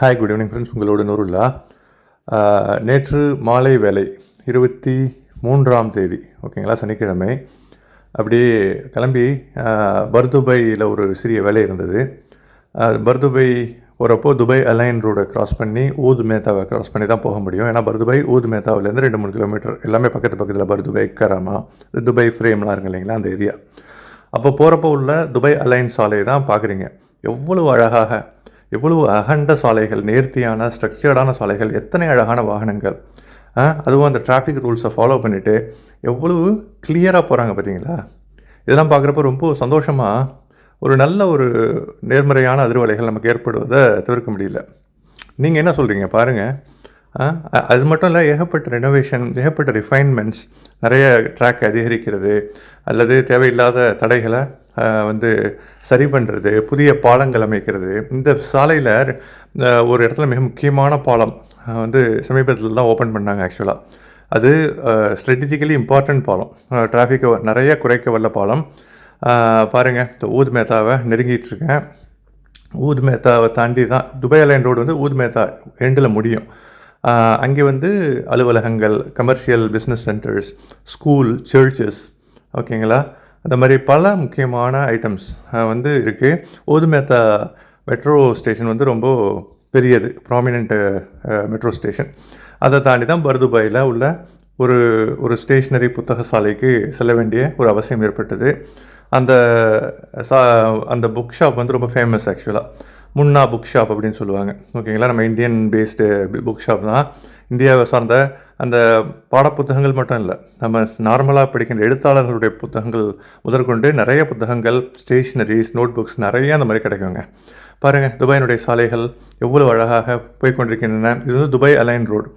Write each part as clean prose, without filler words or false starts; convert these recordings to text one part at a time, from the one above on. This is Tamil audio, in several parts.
Hi, good evening friends. உங்களோட நூருல்லா. நேற்று மாலை வேலை 23ஆம் தேதி, ஓகேங்களா, சனிக்கிழமை. அப்படியே கிளம்பி பர்துபையில் ஒரு சிறிய வேலை இருந்தது. பர்துபை போகிறப்போ துபாய் அலைன் ரோடை க்ராஸ் பண்ணி ஊத் மேத்தாவை க்ராஸ் பண்ணி தான் போக முடியும். ஏன்னா பர்துபை ஊத் மேத்தாவிலேருந்து 2-3 கிலோமீட்டர், எல்லாமே பக்கத்தில் பர்துபை, கராமா, துபாய் ஃப்ரேம்லாம் இருக்கு இல்லைங்களா, அந்த ஏரியா. அப்போ போகிறப்போ உள்ள துபாய் அலைன் சாலையை தான் பார்க்குறீங்க. எவ்வளவு அழகாக, எவ்வளவு அகண்ட சாலைகள், நேர்த்தியான ஸ்ட்ரக்சர்டான சாலைகள், எத்தனை அழகான வாகனங்கள். அதுவும் அந்த டிராஃபிக் ரூல்ஸை ஃபாலோ பண்ணிவிட்டு எவ்வளவு கிளியராக போகிறாங்க பார்த்தீங்களா. இதெல்லாம் பார்க்குறப்ப ரொம்ப சந்தோஷமாக, ஒரு நல்ல ஒரு நேர்மறையான அதிர்வலைகள் நமக்கு ஏற்படுவதை தவிர்க்க முடியல. நீங்கள் என்ன சொல்கிறீங்க பாருங்கள். அது மட்டும் இல்லை, ஏகப்பட்ட ரெனோவேஷன், ஏகப்பட்ட ரிஃபைன்மெண்ட்ஸ், நிறைய ட்ராக் அதிகரிக்கிறது, அல்லது தேவையில்லாத தடைகளை சரி பண்ணுறது, புதிய பாலங்கள் அமைக்கிறது. இந்த சாலையில் ஒரு இடத்துல மிக முக்கியமான பாலம் சமீபத்தில் தான் ஓப்பன் பண்ணாங்க. ஆக்சுவலாக அது ஸ்ட்ராட்டஜிக்கலி இம்பார்ட்டண்ட் பாலம், டிராஃபிக்கை நிறைய குறைக்க வல்ல பாலம். பாருங்கள், இந்த ஊத் மேத்தாவை நெருங்கிட்டுருக்கேன். ஊத் மேத்தாவை தாண்டி தான் துபாய் அலைன் ரோடு ஊத் மேத்தா எண்டில் முடியும். அங்கே அலுவலகங்கள், commercial business centres, school, churches, ஓகேங்களா, அந்த மாதிரி பல முக்கியமான ஐட்டம்ஸ் இருக்குது. ஊத் மேத்தா மெட்ரோ ஸ்டேஷன் ரொம்ப பெரியது, ப்ராமினென்ட் மெட்ரோ ஸ்டேஷன். அதை தாண்டி தான் பர்துபாயில் உள்ள ஒரு ஸ்டேஷ்னரி புத்தக சாலைக்கு செல்ல வேண்டிய ஒரு அவசியம் ஏற்பட்டது. அந்த புக் ஷாப் ரொம்ப ஃபேமஸ். ஆக்சுவலாக முன்னா புக் ஷாப் அப்படின்னு சொல்லுவாங்க, ஓகேங்களா. நம்ம இந்தியன் பேஸ்டு புக் ஷாப் தான். இந்தியாவை சார்ந்த அந்த பாடப்புத்தகங்கள் மட்டும் இல்லை, நம்ம நார்மலாக படிக்கின்ற எழுத்தாளர்களுடைய புத்தகங்கள் முதற்கொண்டு நிறைய புத்தகங்கள், ஸ்டேஷ்னரிஸ், நோட் புக்ஸ் நிறைய அந்த மாதிரி கிடைக்குங்க. பாருங்கள், துபாயினுடைய சாலைகள் எவ்வளோ அழகாக போய்கொண்டிருக்கின்றன. இது துபாய் அலைன் ரோடு.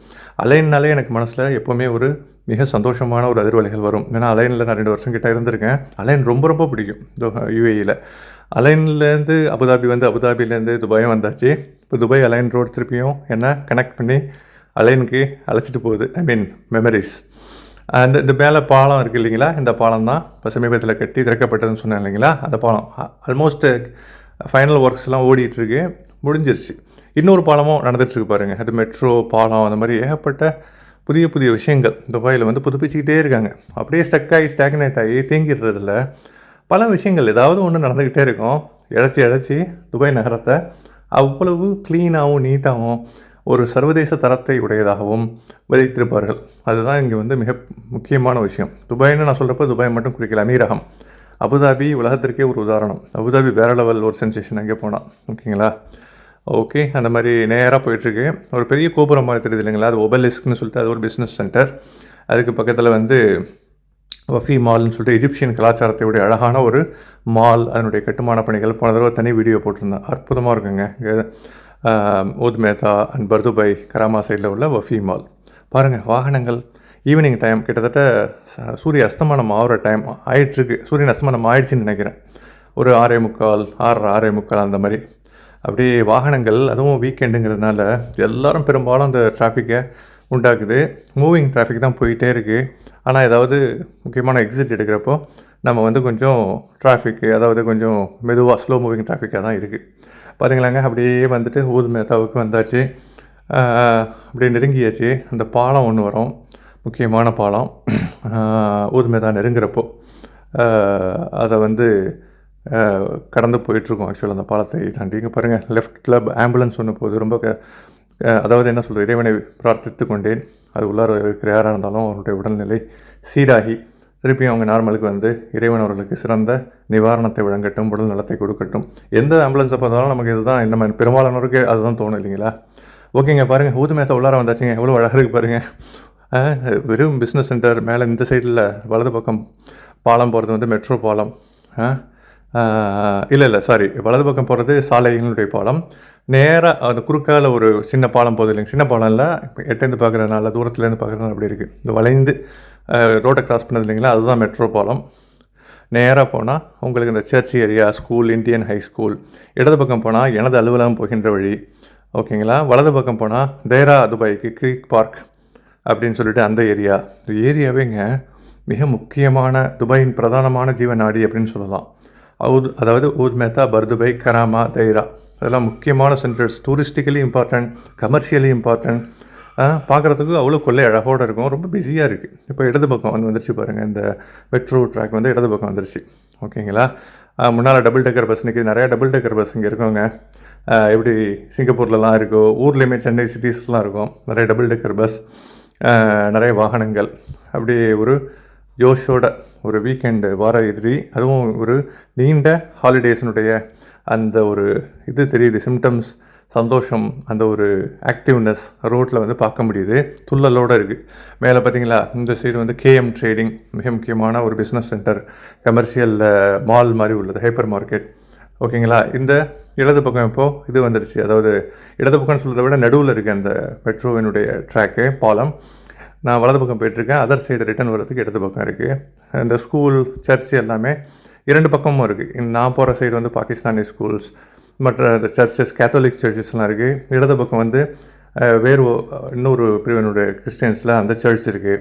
அலைன்னாலே எனக்கு மனசில் எப்போவுமே ஒரு மிக சந்தோஷமான ஒரு அதிர்வலைகள் வரும். ஏன்னா அலைனில் நான் 2 வருஷம் கிட்ட இருந்திருக்கேன். அலைன் ரொம்ப ரொம்ப பிடிக்கும். யுஏஇயில் அலைன்லேருந்து அபுதாபி அபுதாபிலேருந்து துபாயும் வந்தாச்சு. இப்போ துபாய் அலைன் ரோடு திருப்பியும் என்ன கனெக்ட் பண்ணி அலைனுக்கு அழைச்சிட்டு போகுது. மெமரிஸ். இந்த மேலே பாலம் இருக்குது இல்லைங்களா, இந்த பாலம் தான் இப்போ சமீபத்தில் கட்டி திறக்கப்பட்டதுன்னு சொன்னேன் இல்லைங்களா. அந்த பாலம் ஆல்மோஸ்ட் ஃபைனல் ஒர்க்ஸ்லாம் ஓடிட்டுருக்கு, முடிஞ்சிருச்சு. இன்னொரு பாலமும் நடந்துகிட்ருக்கு பாருங்கள். அது மெட்ரோ பாலம், அந்த மாதிரி ஏகப்பட்ட புதிய புதிய விஷயங்கள் துபாயில் புதுப்பிச்சுக்கிட்டே இருக்காங்க. அப்படியே ஸ்டாக்னேட் ஆகி தேங்கிடுறதில்ல. பல விஷயங்கள் ஏதாவது ஒன்று நடந்துக்கிட்டே இருக்கும். இழைச்சி துபாய் நகரத்தை அவ்வளவு க்ளீனாகவும் நீட்டாகவும் ஒரு சர்வதேச தரத்தை உடையதாகவும் வைத்திருப்பார்கள். அதுதான் இங்கே மிக முக்கியமான விஷயம். துபாய்னு நான் சொல்கிறப்ப துபாய் மட்டும் குறிக்கல, அமீரகம், அபுதாபி உலகத்திற்கே ஒரு உதாரணம். அபுதாபி வேறு லெவல் ஒரு சென்சேஷன் அங்கே போனால், ஓகேங்களா. ஓகே, அந்த மாதிரி நேராக போயிட்டுருக்கு. ஒரு பெரிய கோபுரம் மாதிரி தெரியுது இல்லைங்களா, அது ஒபெலிஸ்க்னு சொல்லிட்டு அது ஒரு பிஸ்னஸ் சென்டர். அதுக்கு பக்கத்தில் வஃபி மால்னு சொல்லிட்டு எஜிப்சியன் கலாச்சாரத்தையுடைய அழகான ஒரு மால். அதனுடைய கட்டுமான பணிகள் போன தடவை தனி வீடியோ போட்டிருந்தேன், அற்புதமாக இருக்குங்க. ஊத் மேத்தா அண்ட் பர்துபை, கராமா சைடில் உள்ள வஃபி மால். பாருங்கள், வாகனங்கள் ஈவினிங் டைம், கிட்டத்தட்ட சூரிய அஸ்தமனம் ஆகிற டைம் ஆயிட்டுருக்கு. சூரியன் அஸ்தமனம் ஆயிடுச்சுன்னு நினைக்கிறேன். ஒரு 6:45, 6:45 அந்த மாதிரி. அப்படியே வாகனங்கள், அதுவும் வீக்கெண்டுங்கிறதுனால எல்லோரும் பெரும்பாலும் அந்த டிராஃபிக்கை உண்டாக்குது. மூவிங் டிராஃபிக் தான் போயிட்டே இருக்குது. ஆனால் ஏதாவது முக்கியமான எக்ஸிட் எடுக்கிறப்போ நம்ம கொஞ்சம் டிராஃபிக்கு, அதாவது கொஞ்சம் மெதுவாக ஸ்லோ மூவிங் டிராஃபிக்காக தான் இருக்குது. பாருங்களாங்க, அப்படியே ஊத் மேத்தாவுக்கு வந்தாச்சு. அப்படியே நெருங்கியாச்சு. அந்த பாலம் ஒன்று வரும், முக்கியமான பாலம். ஊத் மேத்தா நெருங்குறப்போ அதை கடந்து போயிட்டுருக்கோம். ஆக்சுவலாக அந்த பாலத்தை தாண்டி இங்கே பாருங்கள், லெஃப்ட்டில் ஆம்புலன்ஸ் ஒன்று போகுது. ரொம்ப அதாவது என்ன சொல்கிறது, இறைவனை பிரார்த்தித்து கொண்டேன், அது உள்ளார இருக்கிற யாராக இருந்தாலும் அவருடைய உடல்நிலை சீராகி திருப்பியும் அவங்க நார்மலுக்கு இறைவன் அவர்களுக்கு சிறந்த நிவாரணத்தை வழங்கட்டும், உடல் நலத்தை கொடுக்கட்டும். எந்த ஆம்புலன்ஸை பார்த்தாலும் நமக்கு இதுதான் நம்ம பெரும்பாலானவருக்கு அதுதான் தோணும் இல்லைங்களா. ஓகேங்க, பாருங்கள், ஊத் மேத்தா உள்ளார வந்தாச்சுங்க. எவ்வளோ அழகாக இருக்குது பாருங்கள். வெறும் பிஸ்னஸ் சென்டர். மேலே இந்த சைடில் வலது பக்கம் பாலம் போகிறது மெட்ரோ பாலம். இல்லை சாரி, வலது பக்கம் போகிறது சாலைகளுடைய பாலம். நேராக அந்த குறுக்கால ஒரு சின்ன பாலம் போகுது இல்லைங்க. சின்ன பாலம் இல்லை, எட்டேருந்து பார்க்குறதுனால, தூரத்துலேருந்து பார்க்குறதுனால அப்படி இருக்குது. இந்த வளைந்து ரோட்டை கிராஸ் பண்ணது இல்லைங்களா, அதுதான் மெட்ரோ பாலம். நேராக போனால் உங்களுக்கு இந்த church area, school, Indian high school. இடது பக்கம் போனால் எனது அலுவலகம் போகின்ற வழி, ஓகேங்களா. வலது பக்கம் போனால் தேரா துபாய்க்கு க்ரீக் பார்க் அப்படின்னு சொல்லிட்டு அந்த ஏரியா. இந்த ஏரியாவேங்க மிக முக்கியமான துபாயின் பிரதானமான ஜீவநாடி அப்படின்னு சொல்லலாம். அதாவது ஊத் மேத்தா, பர்துபை, கராமா, தைரா, அதெல்லாம் முக்கியமான சென்டர்ஸ், டூரிஸ்டிக்கலி இம்பார்ட்டன்ட், கமர்ஷியலி இம்பார்ட்டன்ட். பார்க்குறதுக்கு அவ்வளோ கொள்ளை அழகோடு இருக்கும். ரொம்ப பிஸியாக இருக்குது. இப்போ இடது பக்கம் வந்துருச்சு பாருங்கள், இந்த மெட்ரோ ட்ராக் வந்து இடது பக்கம் வந்துருச்சு. ஓகேங்களா? முன்னால் டபுள் டெக்கர் பஸ் நிற்கிது. நிறையா டபுள் டெக்கர் பஸ் இங்கே இருக்கவங்க. எப்படி சிங்கப்பூர்லலாம் இருக்கோ, ஊர்லேயுமே சென்னை சிட்டிஸ்லாம் இருக்கும், நிறைய டபுள் டெக்கர் பஸ், நிறைய வாகனங்கள். அப்படி ஒரு ஜோஷோட ஒரு வீக்கெண்டு, வார இறுதி, அதுவும் ஒரு நீண்ட ஹாலிடேஸினுடைய அந்த ஒரு இது தெரியுது, சிம்டம்ஸ், சந்தோஷம், அந்த ஒரு ஆக்டிவ்னஸ் ரோட்டில் வந்து பார்க்க முடியுது. துள்ளலோடு இருக்குது. மேலே பார்த்தீங்களா, இந்த சைடு வந்து கேஎம் ட்ரேடிங், மிக முக்கியமான ஒரு பிஸ்னஸ் சென்டர், கமர்ஷியல் மால் மாதிரி உள்ளது, ஹைப்பர் மார்க்கெட். ஓகேங்களா? இந்த இடது பக்கம் இப்போது இது வந்துருச்சு. அதாவது இடது பக்கம்னு சொல்கிறத விட நடுவில் இருக்குது அந்த மெட்ரோவினுடைய ட்ராக்கு, பாலம். நான் வலது பக்கம் போயிட்டுருக்கேன். அதர் சைடு ரிட்டன் வர்றதுக்கு இடது பக்கம் இருக்குது. இந்த ஸ்கூல், சர்ச் எல்லாமே 2 பக்கமும் இருக்குது. நான் போகிற சைடு வந்து பாகிஸ்தானி ஸ்கூல்ஸ், மற்ற சர்ச்சஸ், கேத்தலிக் சர்ச்சஸ்லாம் இருக்குது. இடது பக்கம் வந்து வேறு இன்னொரு பிரிவினுடைய கிறிஸ்டியன்ஸில் அந்த சர்ச் இருக்குது,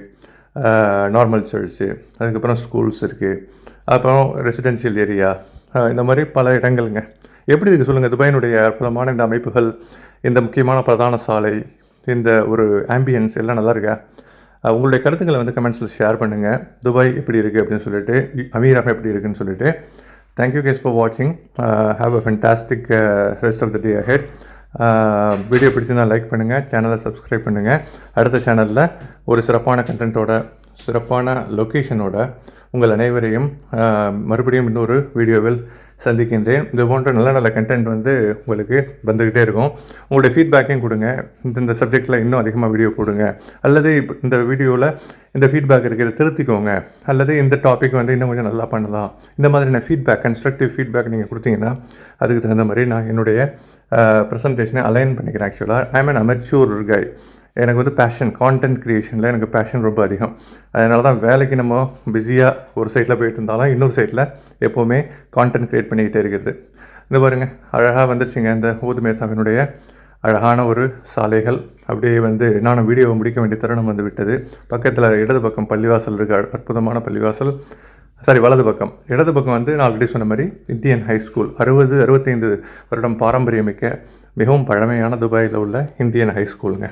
நார்மல் சர்ச்சு. அதுக்கப்புறம் ஸ்கூல்ஸ் இருக்குது. அப்புறம் ரெசிடென்ஷியல் ஏரியா, இந்த மாதிரி பல இடங்கள்ங்க. எப்படி இருக்குது சொல்லுங்கள் துபாயினுடைய அற்புதமான இந்த அமைப்புகள், இந்த முக்கியமான பிரதான சாலை, இந்த ஒரு ஆம்பியன்ஸ் எல்லாம் நல்லா இருக்கா? உங்களுடைய கருத்துக்களை வந்து கமெண்ட்ஸில் ஷேர் பண்ணுங்கள். துபாய் எப்படி இருக்குது அப்படின்னு சொல்லிட்டு, அமீரகம் எப்படி இருக்குதுன்னு சொல்லிட்டு. தேங்க்யூ கைஸ் ஃபார் வாட்சிங். Have a fantastic rest of the day ahead. Video பிடிச்சிருந்தால் லைக் பண்ணுங்கள், சேனலை சப்ஸ்கிரைப் பண்ணுங்கள். அடுத்த சேனலில் ஒரு சிறப்பான கண்டென்ட்டோட, சிறப்பான லொக்கேஷனோட உங்கள் அனைவரையும் மறுபடியும் இன்னொரு வீடியோவில் சந்திக்கின்றேன். இது போன்ற நல்ல நல்ல கண்டென்ட் வந்து உங்களுக்கு வந்துக்கிட்டே இருக்கும். உங்களுடைய ஃபீட்பேக்கையும் கொடுங்க. இந்த சப்ஜெக்டில் இன்னும் அதிகமாக வீடியோ போடுங்க, அல்லது இந்த வீடியோவில் இந்த ஃபீட்பேக் இருக்கிறத திருத்திக்கோங்க, அல்லது இந்த டாபிக் வந்து இன்னும் கொஞ்சம் நல்லா பண்ணலாம். இந்த மாதிரியான ஃபீட்பேக், கன்ஸ்ட்ரக்டிவ் ஃபீட்பேக் நீங்கள் கொடுத்தீங்கன்னா அதுக்கு தகுந்த மாதிரி நான் என்னுடைய ப்ரெசன்டேஷனை அலைன் பண்ணிக்கிறேன். ஆக்சுவலாக ஐ எம் அன் அமெச்சூர் கை. எனக்கு வந்து பேஷன், கான்டென்ட் க்ரியேஷனில் எனக்கு பேஷன் ரொம்ப அதிகம். அதனால தான் வேலைக்கு நம்ம பிஸியாக ஒரு சைட்டில் போயிட்டு இருந்தாலும் இன்னொரு சைட்டில் எப்போவுமே கான்டென்ட் க்ரியேட் பண்ணிக்கிட்டே இருக்கிறது. இந்த பாருங்கள், அழகாக வந்துருச்சுங்க இந்த ஊதுமேத்தாவினுடைய அழகான ஒரு சாலைகள். அப்படியே வந்து நானும் வீடியோவை முடிக்க வேண்டிய தருணம் வந்து விட்டது. பக்கத்தில் இடது பக்கம் பள்ளிவாசல் இருக்குது, அற்புதமான பள்ளிவாசல். வலது பக்கம். இடது பக்கம் வந்து நான் ஆல்ரெடி சொன்ன மாதிரி இந்தியன் ஹை ஸ்கூல், 65 வருடம் பாரம்பரியமிக்க மிகவும் பழமையான துபாயில் உள்ள இந்தியன் ஹை ஸ்கூலுங்க.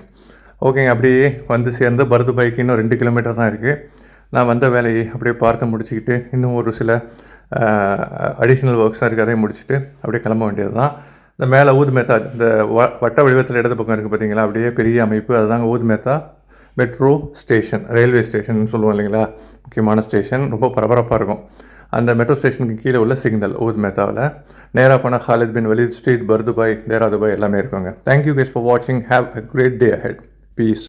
ஓகேங்க, அப்படியே வந்து சேர்ந்து பர்துபாய்க்கு இன்னும் 2 கிலோமீட்டர் தான் இருக்குது. நான் வந்த வேலையை அப்படியே பார்த்து முடிச்சுக்கிட்டு, இன்னும் ஒரு சில அடிஷ்னல் ஒர்க்ஸாக இருக்குது, அதையும் முடிச்சுட்டு அப்படியே கிளம்ப வேண்டியது தான். இந்த மேலே ஊதுமேத்தா, இந்த வட்ட வடிவத்தில் இடது பக்கம் இருக்குது பார்த்தீங்களா, அப்படியே பெரிய அமைப்பு, அதுதாங்க ஊதுமேத்தா மெட்ரோ ஸ்டேஷன், ரயில்வே ஸ்டேஷன் சொல்லுவோம் இல்லைங்களா, முக்கியமான ஸ்டேஷன். ரொம்ப பரபரப்பாக இருக்கும். அந்த மெட்ரோ ஸ்டேஷனுக்கு கீழே உள்ள சிக்னல் ஊதுமேத்தாவில். நேராக போனால் Khalid bin Waleed street, Bur Dubai, Deira Dubai எல்லாமே இருக்குங்க. தேங்க்யூ கைஸ் ஃபார் வாட்சிங். Have a great day ahead. Peace.